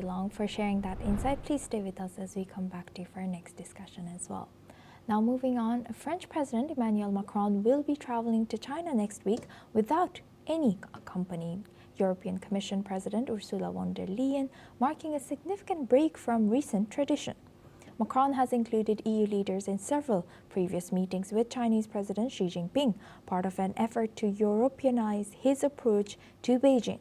Long for sharing that insight. Please stay with us as we come back to you for our next discussion as well. Now moving on, French President Emmanuel Macron will be traveling to China next week without any accompanying European Commission President Ursula von der Leyen, marking a significant break from recent tradition. Macron has included EU leaders in several previous meetings with Chinese President Xi Jinping, part of an effort to Europeanize his approach to Beijing.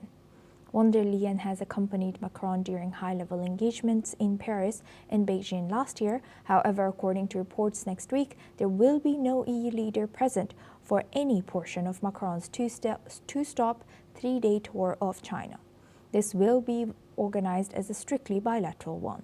Von der Leyen has accompanied Macron during high-level engagements in Paris and Beijing last year. However, according to reports next week, there will be no EU leader present for any portion of Macron's two-stop, three-day tour of China. This will be organized as a strictly bilateral one.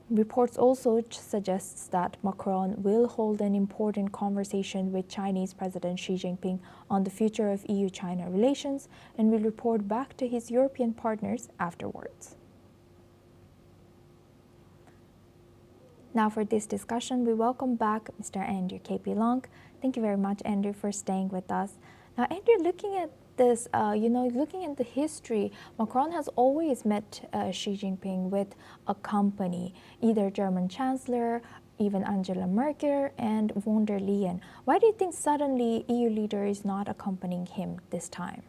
Reports also suggest that Macron will hold an important conversation with Chinese President Xi Jinping on the future of EU-China relations and will report back to his European partners afterwards. Now for this discussion, we welcome back Mr. Andrew KP Long. Thank you very much, Andrew, for staying with us. Now, Andrew, looking at this, looking at the history, Macron has always met Xi Jinping with a company, either German Chancellor, even Angela Merkel and von der Leyen. Why do you think suddenly EU leader is not accompanying him this time?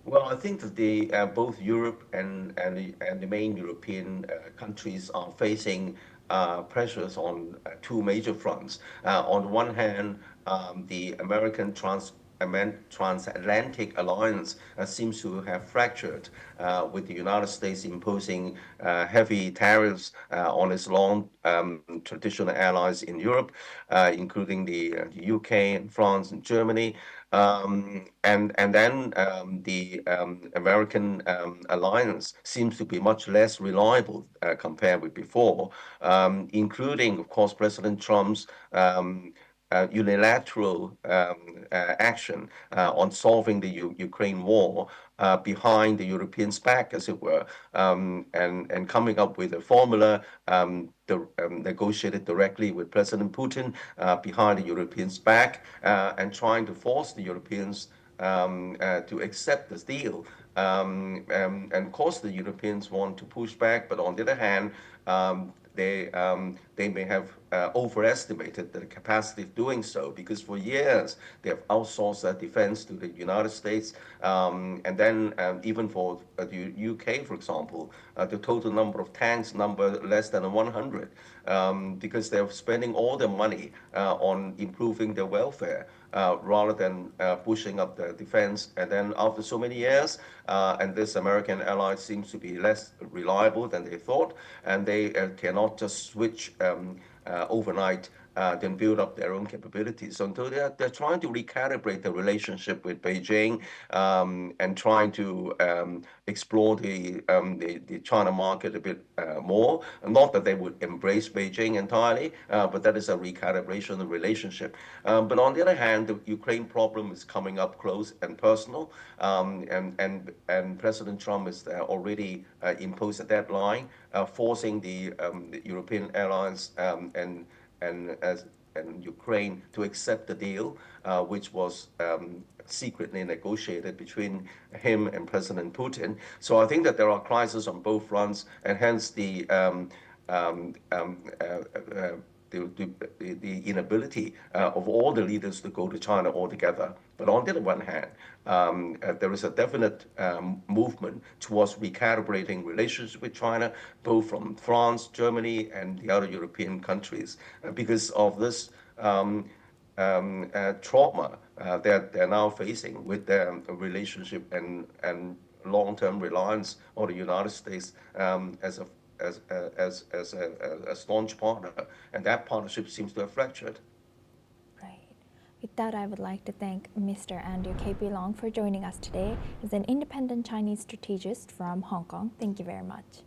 Well, I think that both Europe and the main European countries are facing pressures on two major fronts. On the one hand, the American transatlantic alliance seems to have fractured, with the United States imposing heavy tariffs on its long traditional allies in Europe, including the UK and France and Germany. And then the American alliance seems to be much less reliable compared with before, including, of course, President Trump's unilateral action on solving the Ukraine war behind the Europeans' back, as it were, and coming up with a formula negotiated directly with President Putin behind the Europeans' back, and trying to force the Europeans to accept this deal. And of course, the Europeans want to push back, but on the other hand, they may have overestimated the capacity of doing so, because for years they have outsourced their defense to the United States, and then even for the UK, for example, the total number of tanks number less than 100, because they're spending all their money on improving their welfare, rather than pushing up the defense. And then after so many years, and this American ally seems to be less reliable than they thought, and they cannot just switch overnight, then build up their own capabilities. So they're trying to recalibrate the relationship with Beijing, and trying to explore the China market a bit more. Not that they would embrace Beijing entirely, but that is a recalibration of the relationship. But on the other hand, the Ukraine problem is coming up close and personal, and President Trump has already imposed a deadline, forcing the European allies and Ukraine to accept the deal, which was secretly negotiated between him and President Putin. So I think that there are crises on both fronts, and hence the inability of all the leaders to go to China altogether. But on the other one hand, there is a definite movement towards recalibrating relations with China, both from France, Germany, and the other European countries, because of this trauma that they're now facing with their relationship and long-term reliance on the United States as a staunch partner, and that partnership seems to have fractured. Right. With that, I would like to thank Mr. Andrew KP Long for joining us today as an independent Chinese strategist from Hong Kong. Thank you very much.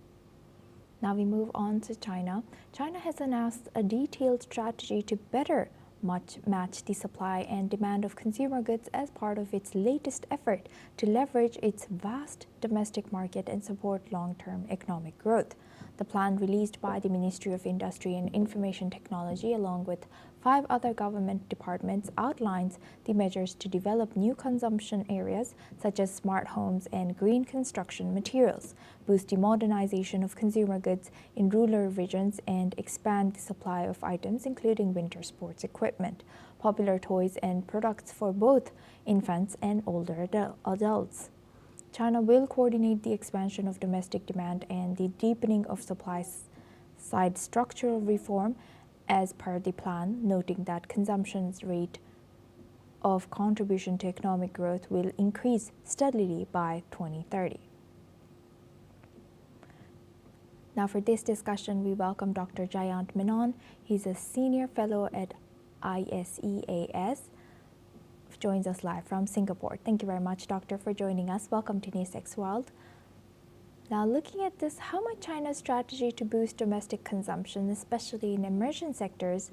Now we move on to China. China has announced a detailed strategy to better match the supply and demand of consumer goods as part of its latest effort to leverage its vast domestic market and support long-term economic growth. The plan released by the Ministry of Industry and Information Technology along with 5 other government departments outlines the measures to develop new consumption areas such as smart homes and green construction materials, boost the modernization of consumer goods in rural regions, and expand the supply of items including winter sports equipment, popular toys, and products for both infants and older adults. China will coordinate the expansion of domestic demand and the deepening of supply-side structural reform as per the plan, noting that consumption's rate of contribution to economic growth will increase steadily by 2030. Now for this discussion, we welcome Dr. Jayant Menon. He's a senior fellow at ISEAS. Joins us live from Singapore. Thank you very much, Doctor, for joining us. Welcome to NewsX World. Now, looking at this, how might China's strategy to boost domestic consumption, especially in emerging sectors,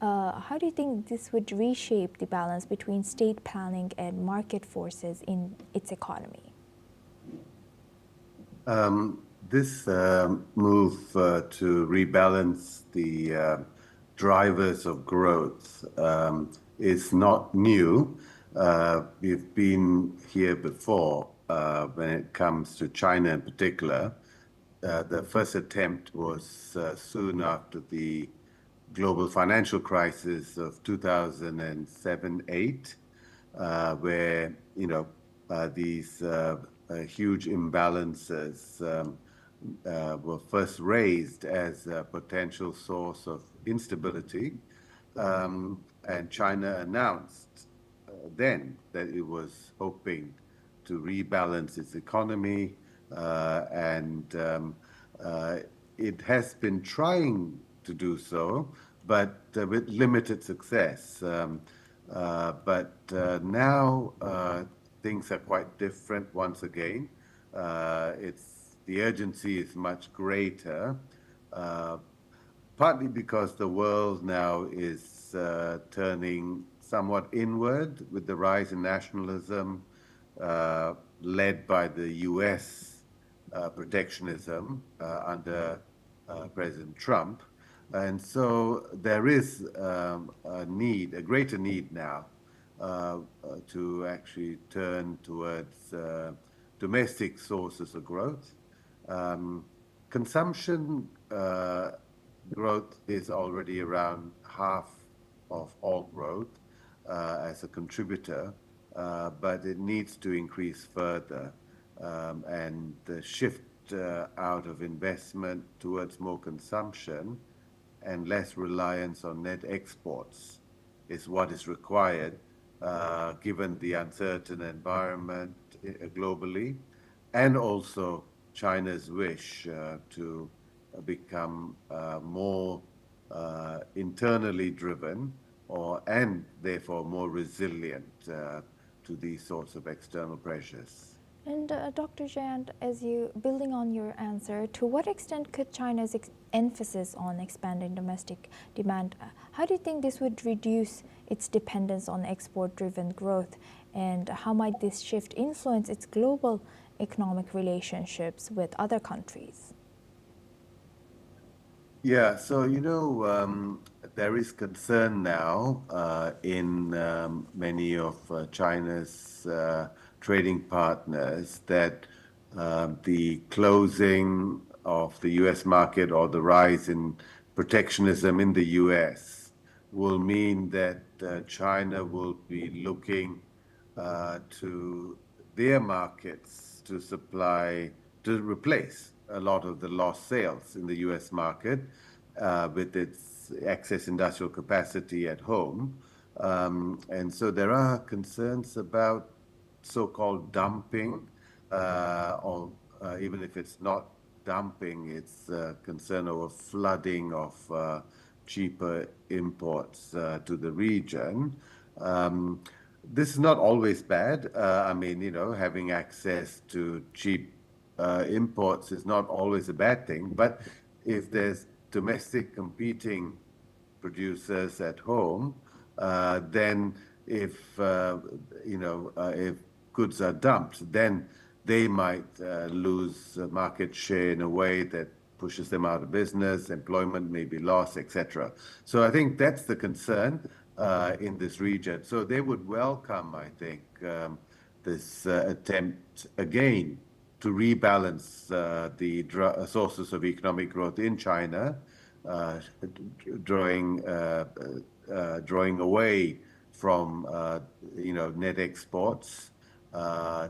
how do you think this would reshape the balance between state planning and market forces in its economy? This move to rebalance the drivers of growth is not new. We've been here before when it comes to China in particular. The first attempt was soon after the global financial crisis of 2007-8, where these huge imbalances were first raised as a potential source of instability. And China announced then that it was hoping to rebalance its economy, and it has been trying to do so, but with limited success. But now things are quite different once again. The urgency is much greater, partly because the world now is turning somewhat inward with the rise in nationalism led by the US protectionism under President Trump. And so there is a greater need now to actually turn towards domestic sources of growth. Consumption growth is already around half of all growth as a contributor, but it needs to increase further. And the shift out of investment towards more consumption and less reliance on net exports is what is required, given the uncertain environment globally, and also China's wish to become more internally driven and therefore more resilient to these sorts of external pressures. And Dr. Jayant, building on your answer, to what extent could China's emphasis on expanding domestic demand, how do you think this would reduce its dependence on export-driven growth, and how might this shift influence its global economic relationships with other countries? Yeah, so there is concern now in many of China's trading partners that the closing of the US market or the rise in protectionism in the US will mean that China will be looking to their markets to replace a lot of the lost sales in the US market with its excess industrial capacity at home. And so there are concerns about so-called dumping, or even if it's not dumping, it's concern over flooding of cheaper imports to the region. This is not always bad. Having access to cheap imports is not always a bad thing, but if there's domestic competing producers at home, then if goods are dumped, then they might lose market share in a way that pushes them out of business, employment may be lost, etc. So I think that's the concern in this region. So they would welcome, I think, this attempt again to rebalance the sources of economic growth in China, drawing away from net exports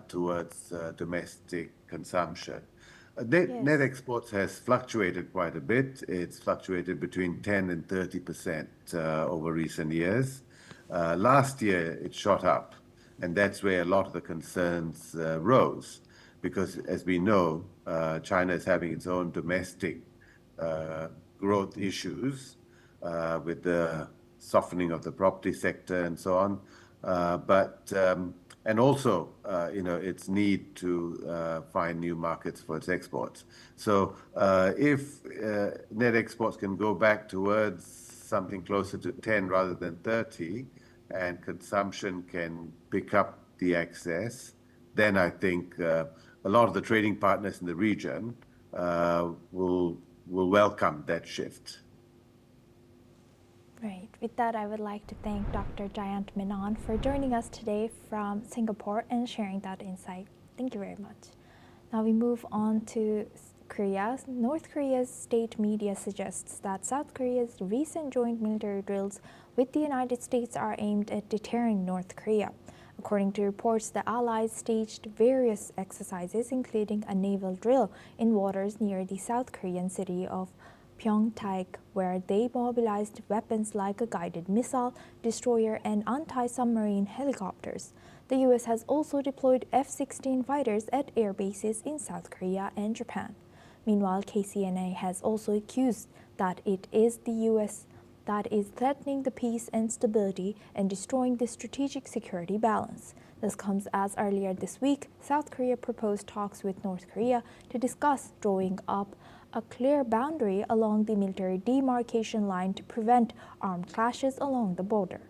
towards domestic consumption. Net exports has fluctuated quite a bit. It's fluctuated between 10 and 30% over recent years. Last year, it shot up, and that's where a lot of the concerns rose, because as we know, China is having its own domestic growth issues with the softening of the property sector and so on. And also, its need to find new markets for its exports. So if net exports can go back towards something closer to 10 rather than 30, and consumption can pick up the excess, then I think a lot of the trading partners in the region will welcome that shift. Right. With that, I would like to thank Dr. Jayant Menon for joining us today from Singapore and sharing that insight. Thank you very much. Now we move on to Korea. North Korea's state media suggests that South Korea's recent joint military drills with the United States are aimed at deterring North Korea. According to reports, the allies staged various exercises, including a naval drill in waters near the South Korean city of Pyeongtaek, where they mobilized weapons like a guided missile, destroyer, and anti-submarine helicopters. The U.S. has also deployed F-16 fighters at air bases in South Korea and Japan. Meanwhile, KCNA has also accused that it is the U.S. that is threatening the peace and stability and destroying the strategic security balance. This comes as earlier this week, South Korea proposed talks with North Korea to discuss drawing up a clear boundary along the military demarcation line to prevent armed clashes along the border.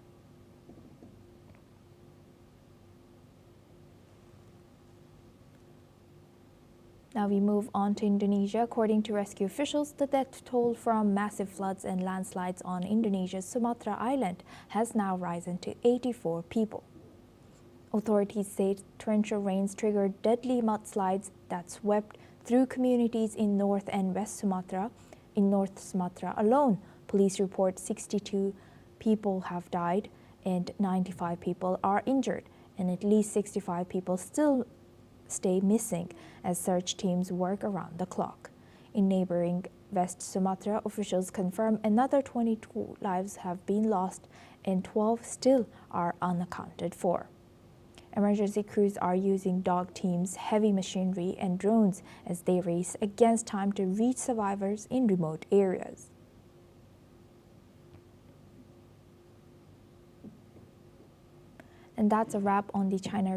Now we move on to Indonesia. According to rescue officials, the death toll from massive floods and landslides on Indonesia's Sumatra island has now risen to 84 people. Authorities say torrential rains triggered deadly mudslides that swept through communities in North and West Sumatra. In North Sumatra alone, police report 62 people have died and 95 people are injured, and at least 65 people still stay missing as search teams work around the clock. In neighboring West Sumatra, officials confirm another 22 lives have been lost and 12 still are unaccounted for. Emergency crews are using dog teams, heavy machinery, and drones as they race against time to reach survivors in remote areas. And that's a wrap on the China